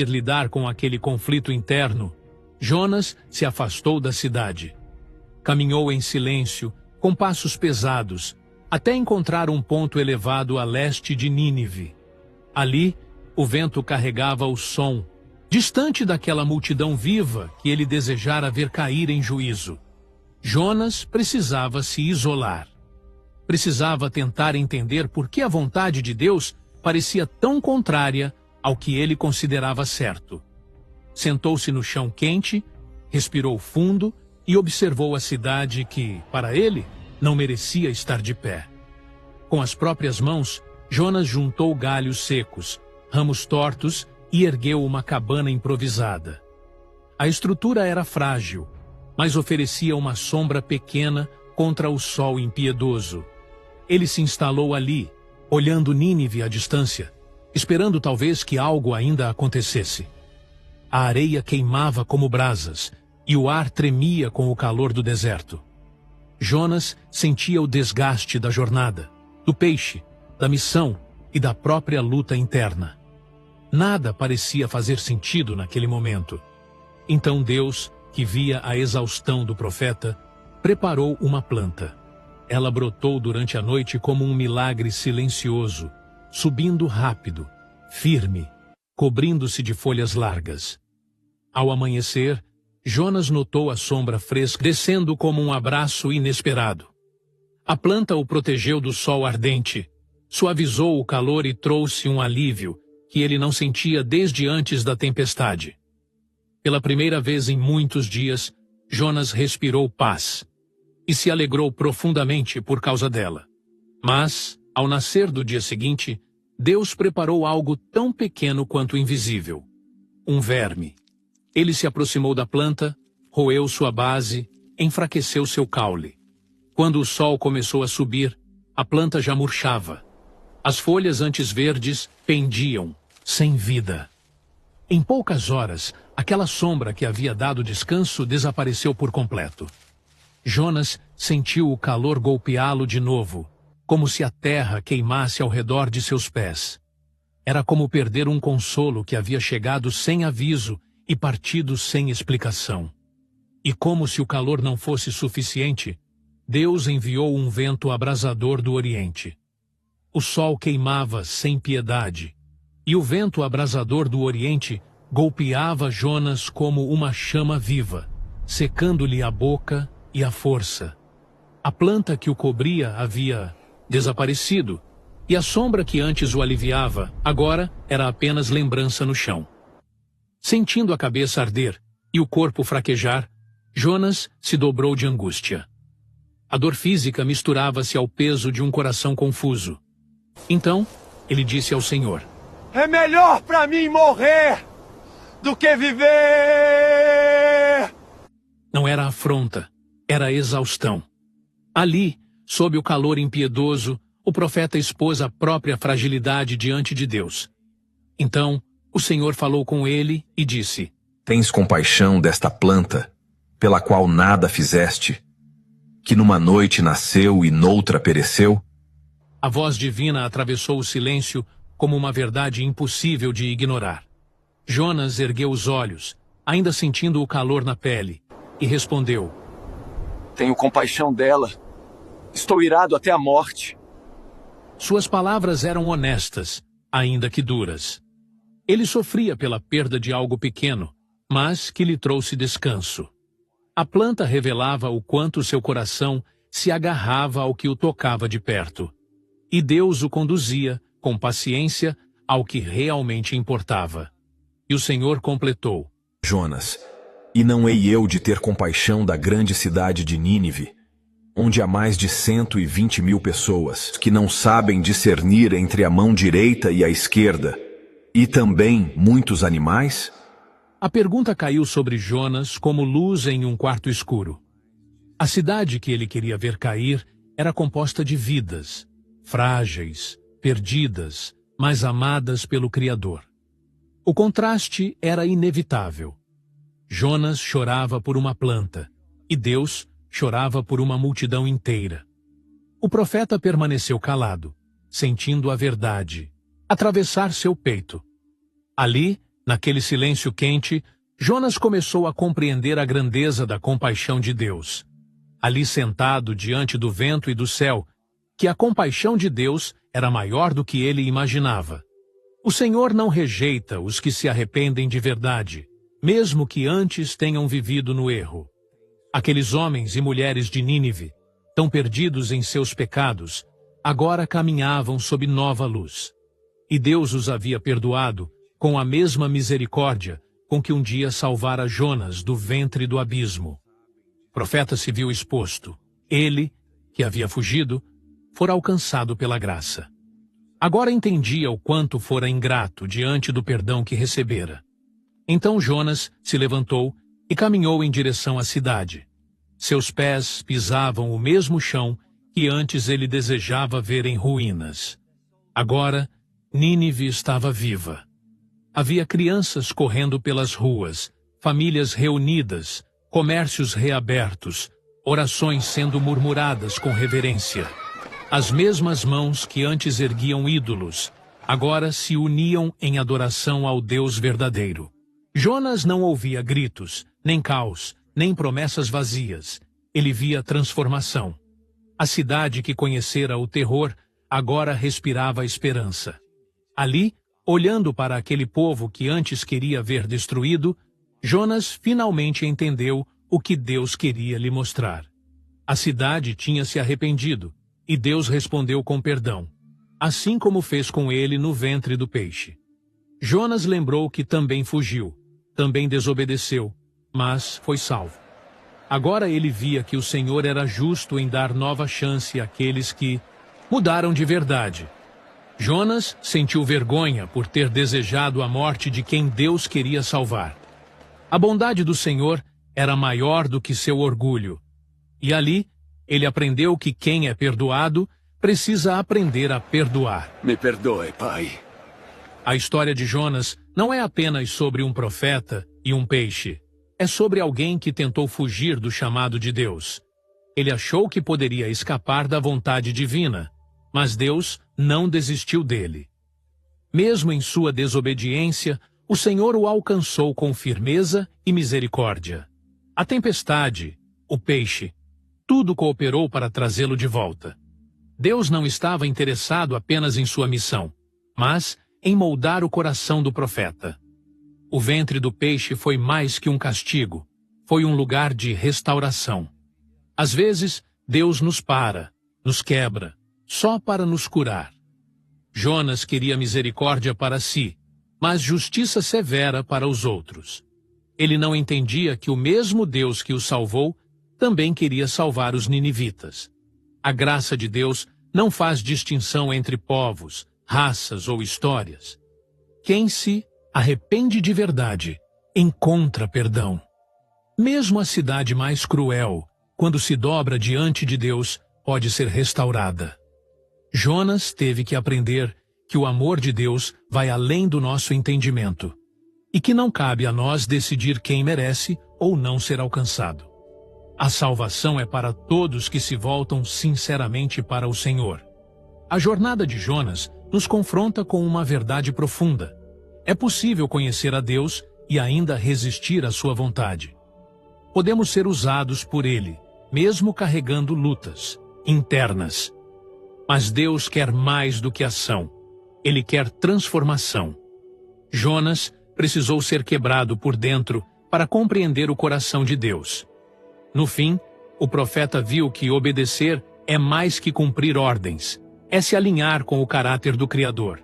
lidar com aquele conflito interno, Jonas se afastou da cidade. Caminhou em silêncio, com passos pesados, até encontrar um ponto elevado a leste de Nínive. Ali, o vento carregava o som, distante daquela multidão viva que ele desejara ver cair em juízo. Jonas precisava se isolar. Precisava tentar entender por que a vontade de Deus parecia tão contrária ao que ele considerava certo. Sentou-se no chão quente, respirou fundo e observou a cidade que, para ele, não merecia estar de pé. Com as próprias mãos, Jonas juntou galhos secos, ramos tortos e ergueu uma cabana improvisada. A estrutura era frágil, mas oferecia uma sombra pequena contra o sol impiedoso. Ele se instalou ali, olhando Nínive à distância, esperando talvez que algo ainda acontecesse. A areia queimava como brasas e o ar tremia com o calor do deserto. Jonas sentia o desgaste da jornada, do peixe, da missão e da própria luta interna. Nada parecia fazer sentido naquele momento. Então Deus, que via a exaustão do profeta, preparou uma planta. Ela brotou durante a noite como um milagre silencioso, subindo rápido, firme, cobrindo-se de folhas largas. Ao amanhecer, Jonas notou a sombra fresca descendo como um abraço inesperado. A planta o protegeu do sol ardente, suavizou o calor e trouxe um alívio que ele não sentia desde antes da tempestade. Pela primeira vez em muitos dias, Jonas respirou paz e se alegrou profundamente por causa dela. Mas, ao nascer do dia seguinte, Deus preparou algo tão pequeno quanto invisível. Um verme. Ele se aproximou da planta, roeu sua base, enfraqueceu seu caule. Quando o sol começou a subir, a planta já murchava. As folhas antes verdes pendiam, sem vida. Em poucas horas, aquela sombra que havia dado descanso desapareceu por completo. Jonas sentiu o calor golpeá-lo de novo, como se a terra queimasse ao redor de seus pés. Era como perder um consolo que havia chegado sem aviso e partido sem explicação. E como se o calor não fosse suficiente, Deus enviou um vento abrasador do Oriente. O sol queimava sem piedade, e o vento abrasador do Oriente golpeava Jonas como uma chama viva, secando-lhe a boca e a força. A planta que o cobria havia desaparecido, e a sombra que antes o aliviava, agora era apenas lembrança no chão. Sentindo a cabeça arder e o corpo fraquejar, Jonas se dobrou de angústia. A dor física misturava-se ao peso de um coração confuso. Então, ele disse ao Senhor: "É melhor para mim morrer do que viver!" Não era afronta, era exaustão. Ali, sob o calor impiedoso, o profeta expôs a própria fragilidade diante de Deus. Então, o Senhor falou com ele e disse: "Tens compaixão desta planta, pela qual nada fizeste, que numa noite nasceu e noutra pereceu?" A voz divina atravessou o silêncio como uma verdade impossível de ignorar. Jonas ergueu os olhos, ainda sentindo o calor na pele, e respondeu: "Tenho compaixão dela. Estou irado até a morte." Suas palavras eram honestas, ainda que duras. Ele sofria pela perda de algo pequeno, mas que lhe trouxe descanso. A planta revelava o quanto seu coração se agarrava ao que o tocava de perto. E Deus o conduzia, com paciência, ao que realmente importava. E o Senhor completou: "Jonas, e não hei eu de ter compaixão da grande cidade de Nínive, onde há mais de 120.000 pessoas que não sabem discernir entre a mão direita e a esquerda, e também muitos animais?" A pergunta caiu sobre Jonas como luz em um quarto escuro. A cidade que ele queria ver cair era composta de vidas, frágeis, perdidas, mas amadas pelo Criador. O contraste era inevitável. Jonas chorava por uma planta, e Deus chorava por uma multidão inteira. O profeta permaneceu calado, sentindo a verdade atravessar seu peito. Ali, Naquele silêncio quente, Jonas começou a compreender a grandeza da compaixão de Deus. Ali sentado diante do vento e do céu, que a compaixão de Deus era maior do que ele imaginava. O Senhor não rejeita os que se arrependem de verdade, mesmo que antes tenham vivido no erro. Aqueles homens e mulheres de Nínive, tão perdidos em seus pecados, agora caminhavam sob nova luz. E Deus os havia perdoado com a mesma misericórdia com que um dia salvara Jonas do ventre do abismo. O profeta se viu exposto. Ele, que havia fugido, fora alcançado pela graça. Agora entendia o quanto fora ingrato diante do perdão que recebera. Então Jonas se levantou e caminhou em direção à cidade. Seus pés pisavam o mesmo chão que antes ele desejava ver em ruínas. Agora, Nínive estava viva. Havia crianças correndo pelas ruas, famílias reunidas, comércios reabertos, orações sendo murmuradas com reverência. As mesmas mãos que antes erguiam ídolos, agora se uniam em adoração ao Deus verdadeiro. Jonas não ouvia gritos, nem caos, nem promessas vazias. Ele via transformação. A cidade que conhecera o terror agora respirava a esperança. Ali, olhando para aquele povo que antes queria ver destruído, Jonas finalmente entendeu o que Deus queria lhe mostrar. A cidade tinha se arrependido, e Deus respondeu com perdão, assim como fez com ele no ventre do peixe. Jonas lembrou que também fugiu, também desobedeceu, mas foi salvo. Agora ele via que o Senhor era justo em dar nova chance àqueles que mudaram de verdade. Jonas sentiu vergonha por ter desejado a morte de quem Deus queria salvar. A bondade do Senhor era maior do que seu orgulho. E ali, ele aprendeu que quem é perdoado precisa aprender a perdoar. Me perdoe, pai. A história de Jonas não é apenas sobre um profeta e um peixe. É sobre alguém que tentou fugir do chamado de Deus. Ele achou que poderia escapar da vontade divina, mas Deus não desistiu dele. Mesmo em sua desobediência, o Senhor o alcançou com firmeza e misericórdia. A tempestade, o peixe, tudo cooperou para trazê-lo de volta. Deus não estava interessado apenas em sua missão, mas em moldar o coração do profeta. O ventre do peixe foi mais que um castigo, foi um lugar de restauração. Às vezes, Deus nos para, nos quebra, só para nos curar. Jonas queria misericórdia para si, mas justiça severa para os outros. Ele não entendia que o mesmo Deus que o salvou também queria salvar os ninivitas. A graça de Deus não faz distinção entre povos, raças ou histórias. Quem se arrepende de verdade encontra perdão. Mesmo a cidade mais cruel, quando se dobra diante de Deus, pode ser restaurada. Jonas teve que aprender que o amor de Deus vai além do nosso entendimento e que não cabe a nós decidir quem merece ou não ser alcançado. A salvação é para todos que se voltam sinceramente para o Senhor. A jornada de Jonas nos confronta com uma verdade profunda. É possível conhecer a Deus e ainda resistir à sua vontade. Podemos ser usados por Ele, mesmo carregando lutas internas. Mas Deus quer mais do que ação. Ele quer transformação. Jonas precisou ser quebrado por dentro para compreender o coração de Deus. No fim, o profeta viu que obedecer é mais que cumprir ordens, é se alinhar com o caráter do Criador.